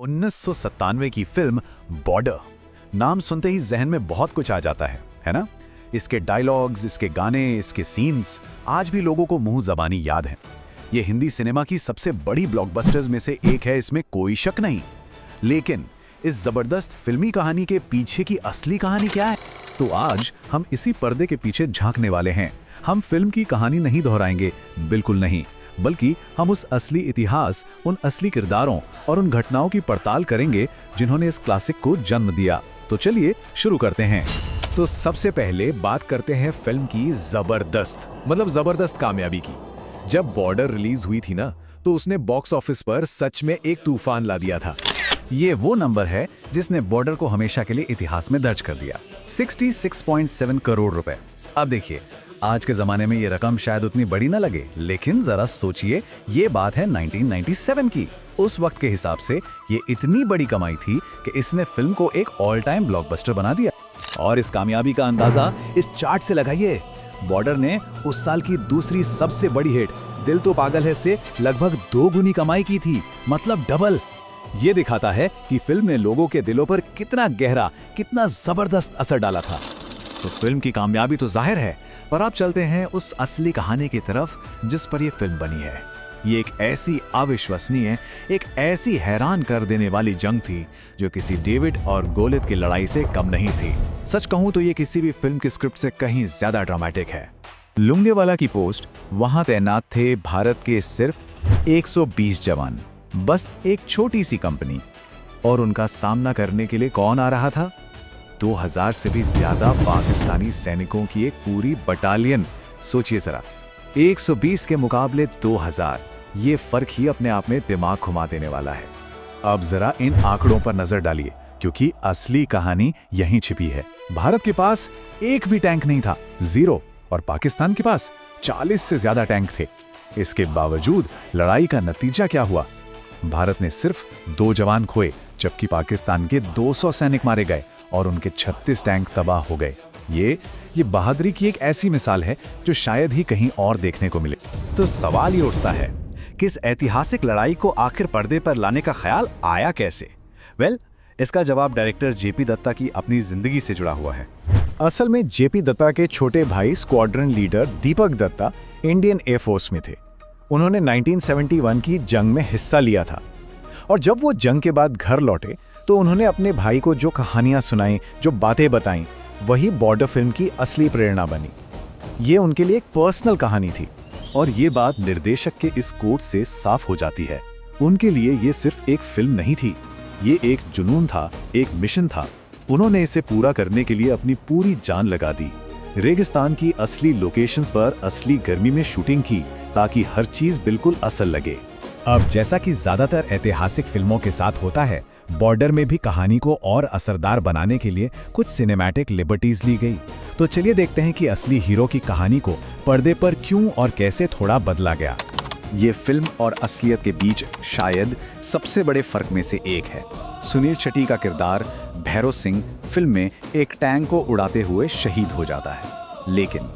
1997 की film border. नाम सुनते ही जहन में बहुत कुछ आ जाता है ना? इसके डायलॉग्स, इसके गाने, इसके सीन्स आज भी लोगों को मुंह ज़बानी याद हैं। ये हिंदी सिनेमा की सबसे बड़ी ब्लॉकबस्टर्स में से एक है, इसमें कोई शक नहीं। लेकिन इस जबरदस्त फिल्मी कहानी के पीछे की असली कहानी क्या है? तो आज हम इसी पर्दे के पीछे झांकने वाले हैं। हम फिल्म की कहानी नहीं दोहराएंगे, बिल्कुल नहीं, बल्कि हम उस असली इतिहास, उन असली किरदारों और उन घटनाओं की पड़ताल करेंगे जिन्होंने इस क्लासिक को जन्म दिया। तो चलिए शुरू करते हैं। तो सबसे पहले बात करते हैं फिल्म की जबरदस्त कामयाबी की। जब बॉर्डर रिलीज हुई थी ना, तो उसने बॉक्स ऑफिस पर सच में एक तूफान ला दिया था। ये वो नंबर है जिसने बॉर्डर को हमेशा के लिए इतिहास में दर्ज कर दिया, 66.7 करोड़ रुपए। अब देखिए, आज के जमाने में ये रकम शायद उतनी बड़ी ना लगे, लेकिन जरा सोचिए, ये बात है 1997 की। उस वक्त के हिसाब से ये इतनी बड़ी कमाई थी कि इसने फिल्म को एक ऑल टाइम ब्लॉकबस्टर बना दिया। और इस कामयाबी का अंदाजा इस चार्ट से लगाइए। बॉर्डर ने उस साल की दूसरी सबसे बड़ी हिट दिल तो पागल है से लगभग 2 गुनी कमाई की थी, मतलब डबल। ये दिखाता है कि फिल्म ने लोगों के दिलों पर कितना गहरा, कितना जबरदस्त असर डाला था। तो फिल्म की कामयाबी तो जाहिर है, पर अब चलते हैं उस असली कहानी की तरफ जिस पर यह फिल्म बनी है। ये एक ऐसी अविश्वसनीय, एक ऐसी हैरान कर देने वाली जंग थी जो किसी डेविड और गोलियत की लड़ाई से कम नहीं थी। सच कहूं तो ये किसी भी फिल्म की स्क्रिप्ट से कहीं ज्यादा ड्रामेटिक है। लुंगेवाला की पोस्ट वहां तैनात थे भारत के सिर्फ 120 जवान, बस एक छोटी सी कंपनी। और उनका सामना करने के लिए कौन आ रहा था? 2000 से भी ज्यादा पाकिस्तानी सैनिकों की एक पूरी बटालियन। सोचिए जरा, 120 के मुकाबले 2000, ये फर्क ही अपने आप में दिमाग घुमा देने वाला है। अब जरा इन आंकड़ों पर नजर डालिए, क्योंकि असली कहानी यहीं छिपी है। भारत के पास एक भी टैंक नहीं था, 0, और पाकिस्तान के पास 40 से ज्यादा टैंक थे। इसके बावजूद लड़ाई का नतीजा क्या हुआ? भारत ने सिर्फ 2 जवान खोए, जबकि पाकिस्तान के 200 सैनिक मारे गए और उनके 36 टैंक तबाह हो गए। ये बहादुरी की एक ऐसी मिसाल है जो शायद ही कहीं और देखने को मिले। तो सवाल ये उठता है कि इस ऐतिहासिक लड़ाई को आखिर पर्दे पर लाने का ख्याल आया कैसे? इसका जवाब डायरेक्टर जेपी दत्ता की अपनी जिंदगी से जुड़ा हुआ है। असल में जेपी दत्ता के छोटे भाई स्क्वाड्रन लीडर दीपक दत्ता इंडियन एयरफोर्स में थे। उन्होंने 1971 की जंग में हिस्सा लिया था, और जब वो जंग के बाद घर लौटे तो उन्होंने अपने भाई को जो कहानियां सुनाई, जो बातें बताईं, वही बॉर्डर फिल्म की असली प्रेरणा बनी। ये उनके लिए एक पर्सनल कहानी थी, और ये बात निर्देशक के इस कोट से साफ हो जाती है। उनके लिए ये सिर्फ एक फिल्म नहीं थी, ये एक जुनून था, एक मिशन था। उन्होंने इसे पूरा करने के लिए अपनी पूरी जान लगा दी। रेगिस्तान की असली लोकेशंस पर असली गर्मी में शूटिंग की, ताकि हर चीज बिल्कुल असल लगे। अब जैसा कि ज्यादातर ऐतिहासिक फिल्मों के साथ होता है, बॉर्डर में भी कहानी को और असरदार बनाने के लिए कुछ सिनेमैटिक लिबर्टीज ली गई। तो चलिए देखते हैं कि असली हीरो की कहानी को पर्दे पर क्यों और कैसे थोड़ा बदला गया। ये फिल्म और असलियत के बीच शायद सबसे बड़े फर्क में से एक है। सुनील शेट्टी का किरदार भैरव सिंह फिल्म में एक टैंक को उड़ाते हुए शहीद हो जाता है, लेकिन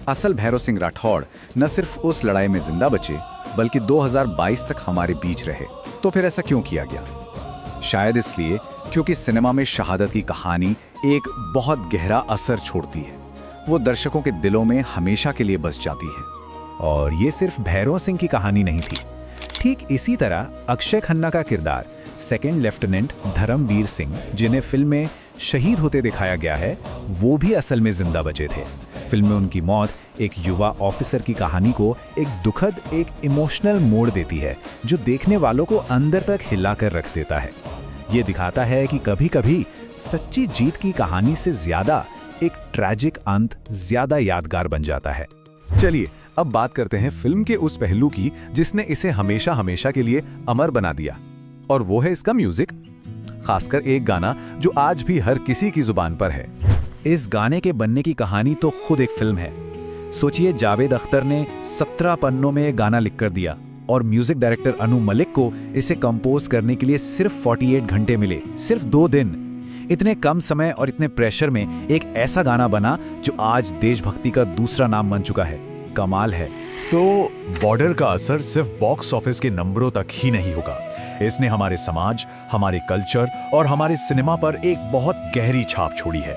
असल भैरव सिंह राठौड़ न सिर्फ उस लड़ाई में जिंदा बचे, बल्कि 2022 तक हमारे बीच रहे। तो फिर ऐसा क्यों किया गया? शायद इसलिए क्योंकि सिनेमा में शहादत की कहानी एक बहुत गहरा असर छोड़ती है। वो दर्शकों के दिलों में हमेशा के लिए बस जाती है। और ये सिर्फ भैरव सिंह की कहानी नहीं थी। ठीक इसी तरह अक्षय खन्ना का किरदार सेकंड लेफ्टिनेंट धर्मवीर सिंह, जिन्हें फिल्म में शहीद होते दिखाया गया है, वो भी असल में जिंदा बचे थे। फिल्म में उनकी मौत एक युवा ऑफिसर की कहानी को एक दुखद, एक इमोशनल मोड़ देती है, जो देखने वालों को अंदर तक हिलाकर रख देता है। ये दिखाता है कि कभी-कभी सच्ची जीत की कहानी से ज्यादा एक ट्रैजिक अंत ज्यादा यादगार बन जाता है। चलिए अब बात करते हैं फिल्म के उस पहलू की जिसने इसे हमेशा हमेशा के लिए अमर बना दिया, और वो है इसका म्यूजिक। खासकर एक गाना जो आज भी हर किसी की जुबान पर है। इस गाने के बनने की कहानी तो खुद एक फिल्म है। सोचिए, जावेद अख्तर ने 17 पन्नों में एक गाना लिखकर दिया, और म्यूजिक डायरेक्टर अनु मलिक को इसे कंपोज करने के लिए सिर्फ 48 घंटे मिले, सिर्फ 2 दिन। इतने कम समय और इतने प्रेशर में एक ऐसा गाना बना जो आज देशभक्ति का दूसरा नाम बन चुका है। कमाल है। तो बॉर्डर का असर सिर्फ बॉक्स ऑफिस के नंबरों तक ही नहीं होगा, इसने हमारे समाज, हमारे कल्चर और हमारे सिनेमा पर एक बहुत गहरी छाप छोड़ी है।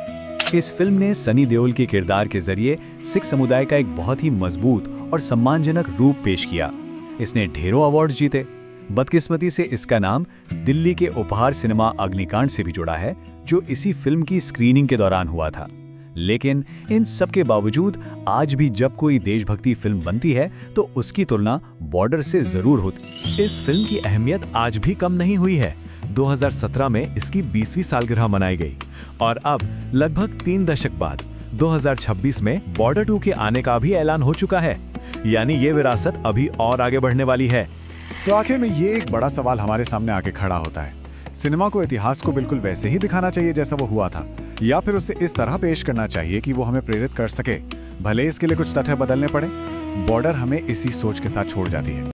इस फिल्म ने सनी देओल के किरदार के जरिए सिख समुदाय का एक बहुत ही मजबूत और सम्मानजनक रूप पेश किया। इसने ढेरों अवार्ड्स जीते। बदकिस्मती से इसका नाम दिल्ली के उपहार सिनेमा अग्निकांड से भी जुड़ा है, जो इसी फिल्म की स्क्रीनिंग के दौरान हुआ था। लेकिन इन सब के बावजूद आज भी जब कोई देशभक्ति फिल्म बनती है तो उसकी तुलना बॉर्डर से जरूर होती। इस फिल्म की अहमियत आज भी कम नहीं हुई है। 2017 में इसकी 20वीं सालगिरह मनाई गई और अब लगभग 3 दशक बाद 2026 में बॉर्डर 2 के आने का भी ऐलान हो चुका है। यानी ये विरासत अभी और आगे बढ़ने वाली है। तो आखिर में ये एक बड़ा सवाल हमारे सामने आके खड़ा होता है, सिनेमा को इतिहास को बिल्कुल वैसे ही दिखाना चाहिए जैसा वो हुआ था, या फिर उसे इस तरह पेश करना चाहिए कि वो हमें प्रेरित कर सके, भले इसके लिए कुछ तथ्य बदलने पड़े। बॉर्डर हमें इसी सोच के साथ छोड़ जाती है।